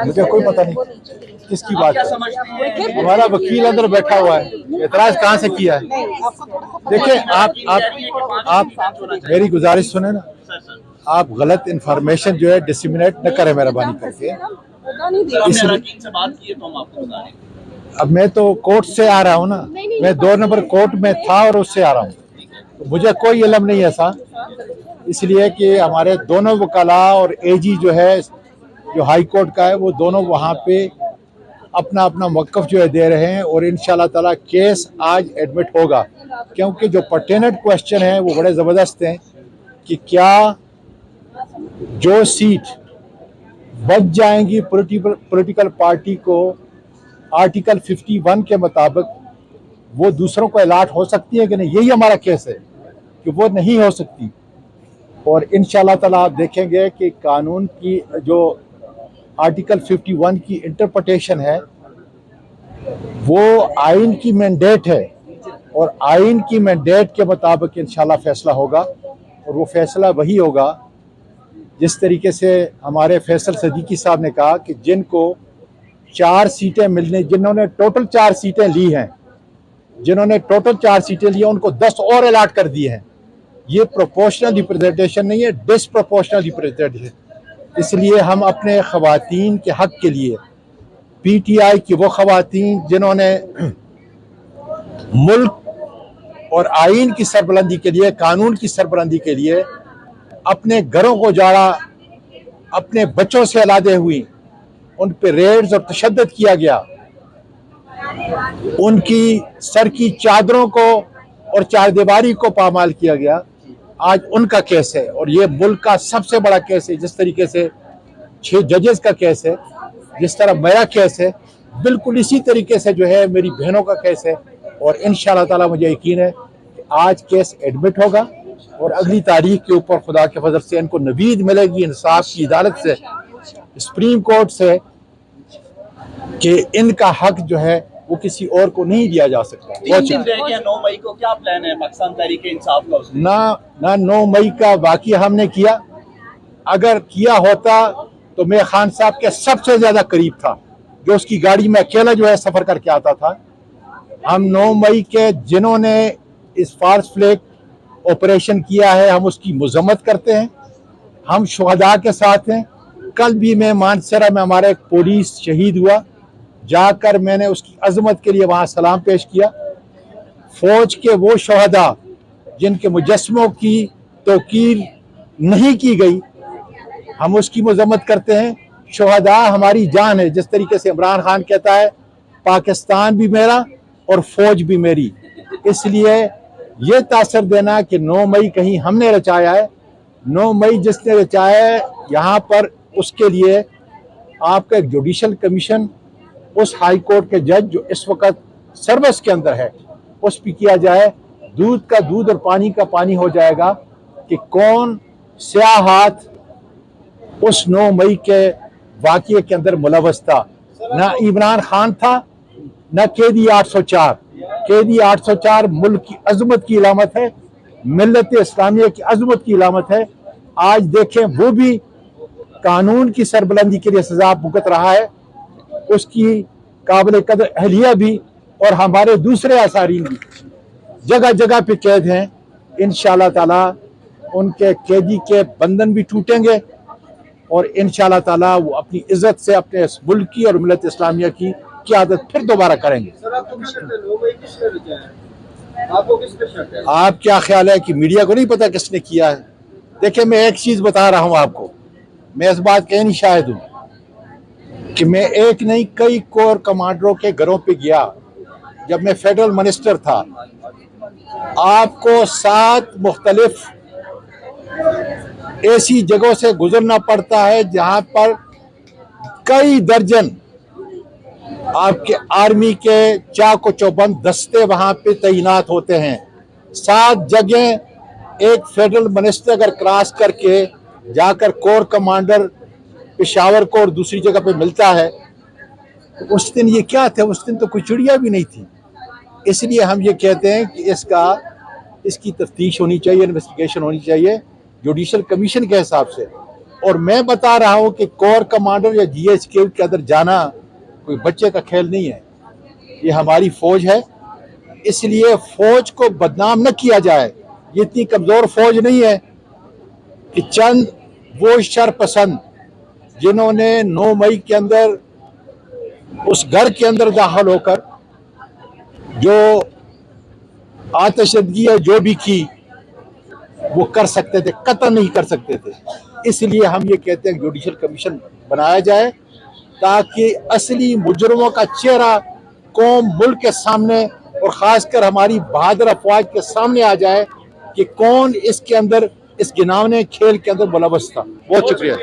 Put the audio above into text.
मुझे कोई पता नहीं किसकी बात है। हमारा वकील अंदर बैठा हुआ है, एतराज कहाँ से किया है? देखिए आप मेरी गुजारिश सुने ना, आप गलत इंफॉर्मेशन जो है डिसमिनेट न करें मेहरबानी करके। अब मैं तो कोर्ट से आ रहा हूँ ना, मैं 2 नंबर कोर्ट में था और उससे आ रहा हूँ, तो मुझे कोई इल्म नहीं ऐसा, इसलिए कि हमारे दोनों वकाला और एजी जो है जो हाई कोर्ट का है वो दोनों वहाँ पे अपना अपना मौक़िफ़ जो है दे रहे हैं और इंशाल्लाह ताला केस आज एडमिट होगा, क्योंकि जो पर्टिनेंट क्वेश्चन है वो बड़े ज़बरदस्त हैं कि क्या जो सीट बच जाएंगी पॉलिटिकल पार्टी को आर्टिकल 51 के मुताबिक वो दूसरों को अलाट हो सकती है कि नहीं। यही हमारा केस है कि वो नहीं हो सकती, और इंशाल्लाह ताला आप देखेंगे कि कानून की जो आर्टिकल 51 की इंटरप्रिटेशन है वो आइन की मैंडेट है, और आइन की मैंडेट के मुताबिक इंशाल्लाह फैसला होगा, और वो फैसला वही होगा जिस तरीके से हमारे फैसल सदीकी साहब ने कहा कि जिनको 4 सीटें मिलने, जिन्होंने टोटल 4 सीटें ली हैं, जिन्होंने टोटल 4 सीटें ली हैं उनको 10 और अलाट कर दिए हैं। ये प्रोपोर्शनल रिप्रेजेंटेशन नहीं है, डिसप्रोपोर्शनल रिप्रेजेंटेशन। इसलिए हम अपने ख़वातीन के हक़ के लिए पीटीआई की वो ख़वातीन जिन्होंने मुल्क और आइन की सरबलंदी के लिए, कानून की सरबलंदी के लिए अपने घरों को उजाड़ा, अपने बच्चों से अलहदे हुई, उन पर रेड्स और तशद्दुद किया गया, उनकी सर की चादरों को और चारदीवारी को पामाल किया गया, आज उनका केस है। और ये मुल्क का सबसे बड़ा केस है। जिस तरीके से 6 जजेस का केस है, जिस तरह मेरा केस है, बिल्कुल इसी तरीके से जो है मेरी बहनों का केस है, और इंशाल्लाह ताला मुझे यकीन है कि आज केस एडमिट होगा और अगली तारीख के ऊपर खुदा के फजल से इनको नवीद मिलेगी इंसाफ की अदालत से, सुप्रीम कोर्ट से, कि इनका हक जो है वो किसी और को नहीं दिया जा सकता। 3 दिन रह गया 9 मई को, क्या प्लान है पाकिस्तान तहरीक इंसाफ का? ना 9 मई का वाकया हमने किया, अगर किया होता तो मैं खान साहब के सबसे ज्यादा करीब था, जो उसकी गाड़ी में अकेला जो है सफर करके आता था। हम 9 मई के जिन्होंने इस फाल्स फ्लैग ऑपरेशन किया है हम उसकी मजम्मत करते हैं, हम शुहदा के साथ हैं। कल भी मैं मानसरा में हमारा एक पुलिस शहीद हुआ, जाकर मैंने उसकी अजमत के लिए वहाँ सलाम पेश किया। फौज के वो शुहदा जिनके मुजस्समों की तौकीर नहीं की गई, हम उसकी मजम्मत करते हैं। शुहदा हमारी जान है। जिस तरीके से इमरान खान कहता है पाकिस्तान भी मेरा और फौज भी मेरी, इसलिए ये तासर देना कि 9 मई कहीं हमने रचाया है, 9 मई जिसने रचाया है यहाँ पर, उसके लिए आपका एक जुडिशल कमीशन, उस हाई कोर्ट के जज जो इस वक्त सर्विस के अंदर है, उस पर किया जाए। दूध का दूध और पानी का पानी हो जाएगा कि कौन स्याह हाथ उस 9 मई के वाक़ये के अंदर मुलव्वस था। ना इमरान खान था, ना कैदी 804। कैदी 804 मुल्क की अजमत की इलामत है, मिल्लत इस्लामिया की अजमत की इलामत है। आज देखें वो भी कानून की सरबलंदी के लिए सजा भुगत रहा है, उसकी काबिल कदर अहलिया भी और हमारे दूसरे आसारीन भी जगह जगह पे कैद हैं। इंशाल्लाह ताला उनके कैदी के बंधन भी टूटेंगे और इंशाल्लाह ताला वो अपनी इज्जत से अपने मुल्क की और मिल्लत इस्लामिया की क़यादत फिर दोबारा करेंगे। आप क्या ख्याल है कि मीडिया को नहीं पता किसने किया है? देखिए, मैं एक चीज बता रहा हूं आपको, मैं इस बात के नहीं शायद हूं कि मैं एक नहीं कई कोर कमांडरों के घरों पे गया जब मैं फेडरल मिनिस्टर था। आपको 7 मुख्तलिफ ऐसी जगहों से गुजरना पड़ता है जहां पर कई दर्जन आपके आर्मी के चाको चौबंद दस्ते वहां पे तैनात होते हैं। 7 जगह एक फेडरल मिनिस्टर अगर क्रॉस करके जाकर कोर कमांडर पेशावर को और दूसरी जगह पे मिलता है, तो उस दिन ये क्या थे? उस दिन तो कोई चिड़िया भी नहीं थी। इसलिए हम ये कहते हैं कि इसकी तफ्तीश होनी चाहिए, इन्वेस्टिगेशन होनी चाहिए जुडिशल कमीशन के हिसाब से। और मैं बता रहा हूं कि कोर कमांडर या जीएचक्यू के अंदर जाना कोई बच्चे का खेल नहीं है। ये हमारी फौज है, इसलिए फौज को बदनाम न किया जाए। ये इतनी कमजोर फौज नहीं है कि चंद वो शरपसंद जिन्होंने 9 मई के अंदर उस घर के अंदर दाखिल होकर जो आतशदगी है जो भी की वो कर सकते थे, कतई नहीं कर सकते थे। इसलिए हम ये कहते हैं जुडिशल कमीशन बनाया जाए ताकि असली मुजरमों का चेहरा कौम मुल्क के सामने और खासकर हमारी बहादुर अफवाज के सामने आ जाए कि कौन इसके अंदर इस घिनौने खेल के अंदर मुलव्वस था। बहुत शुक्रिया।